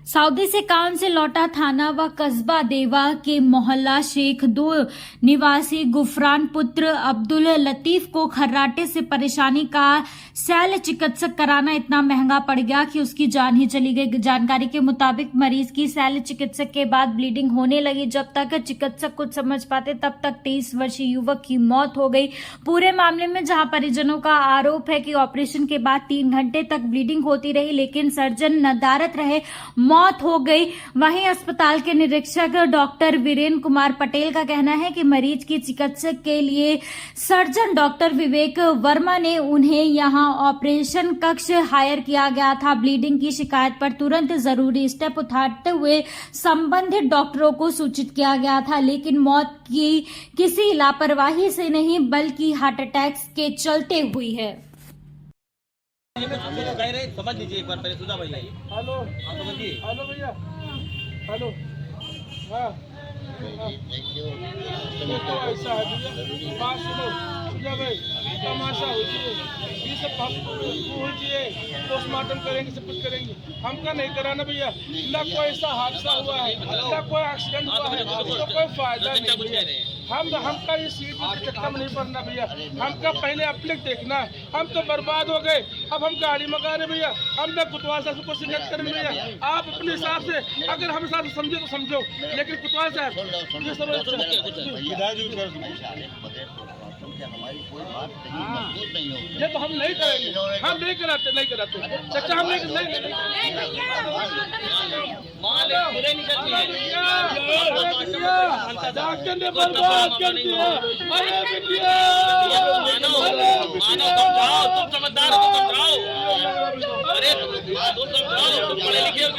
Saudi से काम से लौटा थाना व कस्बा देवा के मोहल्ला शेख 2 निवासी गुफरान पुत्र अब्दुल लतीफ को खर्राटे से परेशानी का शल्य चिकित्सक कराना इतना महंगा पड़ गया कि उसकी जान ही चली गई। जानकारी के मुताबिक मरीज की शल्य चिकित्सक के बाद ब्लीडिंग होने लगी। जब तक चिकित्सक कुछ समझ पाते तब तक 23 वर्षीय युवक की मौत हो गई। पूरे मामले में जहां परिजनों का आरोप है कि ऑपरेशन के बाद 3 घंटे तक ब्लीडिंग होती रही, लेकिन सर्जन नदारत रहे, मौत हो गई। वहीं अस्पताल के निरीक्षक डॉक्टर वीरेंद्र कुमार पटेल का कहना है कि मरीज की चिकित्सक के लिए सर्जन डॉक्टर विवेक वर्मा ने उन्हें यहां ऑपरेशन कक्ष हायर किया गया था। ब्लीडिंग की शिकायत पर तुरंत जरूरी स्टेप उठाते हुए संबंधित डॉक्टरों को सूचित किया गया था, लेकिन मौत की किसी लापरवाही से नहीं बल्कि हार्ट अटैक के चलते हुई है। कह रहे समझ लीजिए एक बार पहले सुधा भैया। हेलो समझिए। हेलो भैया, हेलो। हाँ देखो ऐसा है भैया, बात सुनो सुधा भाई, तमाशा होजिए, ये सब हम होजिए, पोस्टमार्टम करेंगे, सब कुछ करेंगे। हमका नहीं कराना भैया, ना कोई ऐसा हादसा हुआ है, ना कोई एक्सीडेंट हुआ है, तो कोई फायदा नहीं भैया। हमका ये सीट के चक्कर में नहीं पड़ना भैया, हमका पहले अपलिक देखना। हम तो बर्बाद हो गए, अब हम गाड़ी मंगा रहे भैया, हम ना कुतवाल साहब को शिकायत करेंगे भैया। आप अपने हिसाब से अगर हम हिसाब से समझो तो समझो, लेकिन कुतवाल साहब हमारी कोई बात नहीं होगी। ये तो हम नहीं करेंगे, हम नहीं कराते चाचा, हम नहीं डॉक्टर ने बर्बाद कर दिया। अरे बिटिया, तुम समझदार हो, समझाओ। अरे तुम समझाओ, तुम पढ़े लिखे हो।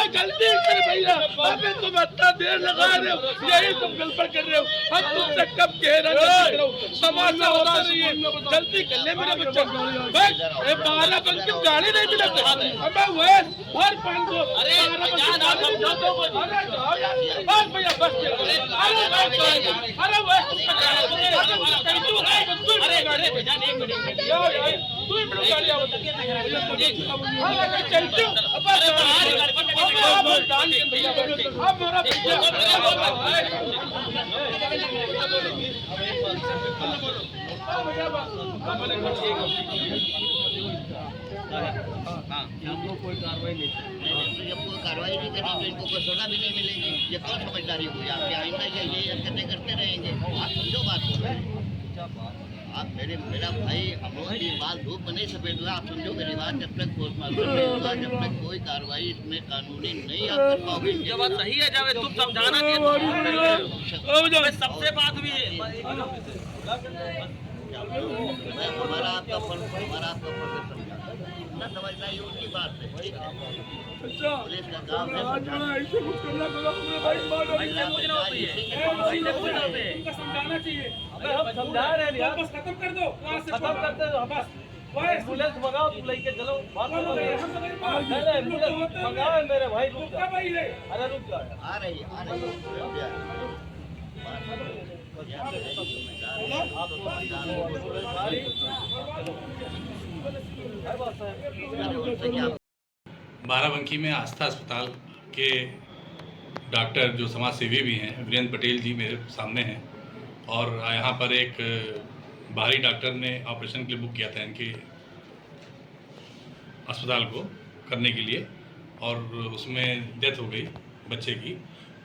गलती कर भैया, अबे तुम इतना देर लगा रहे हो, यही तुम गलत कर रहे हो। हम तुमसे कब कह रहे हो, तमाशा होता नहीं है, गलती कर ले मेरा बच्चा। 12 बन की गाड़ी नहीं मिला, अबे वह भर 500। अरे भैया बस, कोई कार्रवाई नहीं, जब कोई कार्रवाई नहीं करेंगे इनको कोई सजा भी नहीं मिलेगी। ये कौन समझदारी हुई आपकी? आइंदा ये हरकतें करते रहेंगे। आप समझो बात को, आप मेरा भाई, हम लोग की बाल धूप में नहीं सफेद हुआ। आप समझो मेरी बात, जब तक पोस्टमार्टम नहीं होगा, जब तक कोई कार्रवाई इसमें कानूनी नहीं आप कर पाओगे। ये बात सही है, जावेद तुम समझाना चाहिए, सबसे बात हुई है। हमारा आपका फर्ज समझा ना, समझना ही उनकी बात है। पुलिस का काम है समझाना। ऐसे कुछ करना समझाना चाहिए। हम समझा रहे हैं, बस खत्म कर दो, वहाँ से खत्म करते हो बस। एम्बुलेंस मंगाओ, तुम लेके चलो। एम्बुलेंस मंगाओ मेरे भाई, रुक जा। अरे रुक जा, आ रही बाराबंकी में आस्था अस्पताल के डॉक्टर जो समाज सेवी भी हैं, वीरेंद्र पटेल जी मेरे सामने हैं, और यहाँ पर एक बाहरी डॉक्टर ने ऑपरेशन के लिए बुक किया था इनके अस्पताल को करने के लिए, और उसमें डेथ हो गई बच्चे की।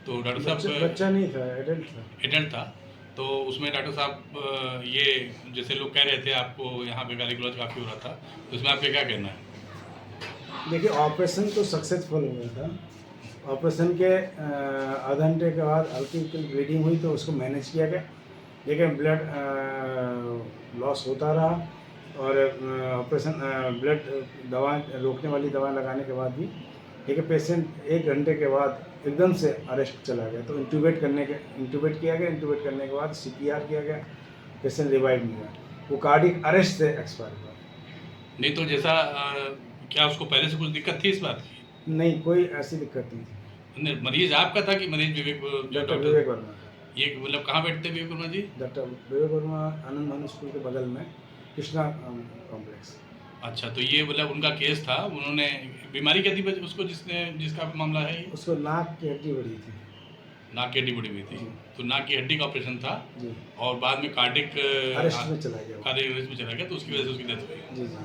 तो डॉक्टर साहब, बच्चा नहीं था, एडेंट था। तो उसमें डॉक्टर साहब ये जैसे लोग कह रहे थे आपको यहाँ पे गाली गलौज काफ़ी हो रहा था, तो इसमें आपका क्या कहना है? देखिए, ऑपरेशन तो सक्सेसफुल हो गया था। ऑपरेशन के आधा घंटे के बाद हल्की ब्लीडिंग हुई तो उसको मैनेज किया गया, लेकिन ब्लड लॉस होता रहा, और ऑपरेशन ब्लड दवा रोकने वाली दवा लगाने के बाद भी, लेकिन पेशेंट 1 घंटे के बाद एकदम से अरेस्ट चला गया। तो इंट्यूबेट किया गया। इंट्यूबेट करने के बाद CPR किया गया, पेशेंट रिवाइव नहीं हुआ, वो कार्डियक अरेस्ट से एक्सपायर हुआ। नहीं तो जैसा क्या उसको पहले से कुछ दिक्कत थी इस बात की? नहीं, कोई ऐसी दिक्कत नहीं थी। मरीज आपका था कि मरीज विवेक? डॉक्टर विवेक वर्मा। ये मतलब कहाँ बैठते विवेक वर्मा जी? डॉक्टर विवेक वर्मा आनंद भानु स्कूल के बगल में कृष्णा कॉम्प्लेक्स। अच्छा, तो ये मतलब उनका केस था, उन्होंने बीमारी क्या थी उसको जिसका मामला है ये? उसको नाक की हड्डी बढ़ी थी नाक की हड्डी बुड़ी हुई थी, तो नाक की हड्डी का ऑपरेशन था जी, और बाद में कार्डिक अरेस्ट में चला गया वो। कार्डिक अरेस्ट में चला गया, तो उसकी वजह से उसकी डेथ हुई। जी जी।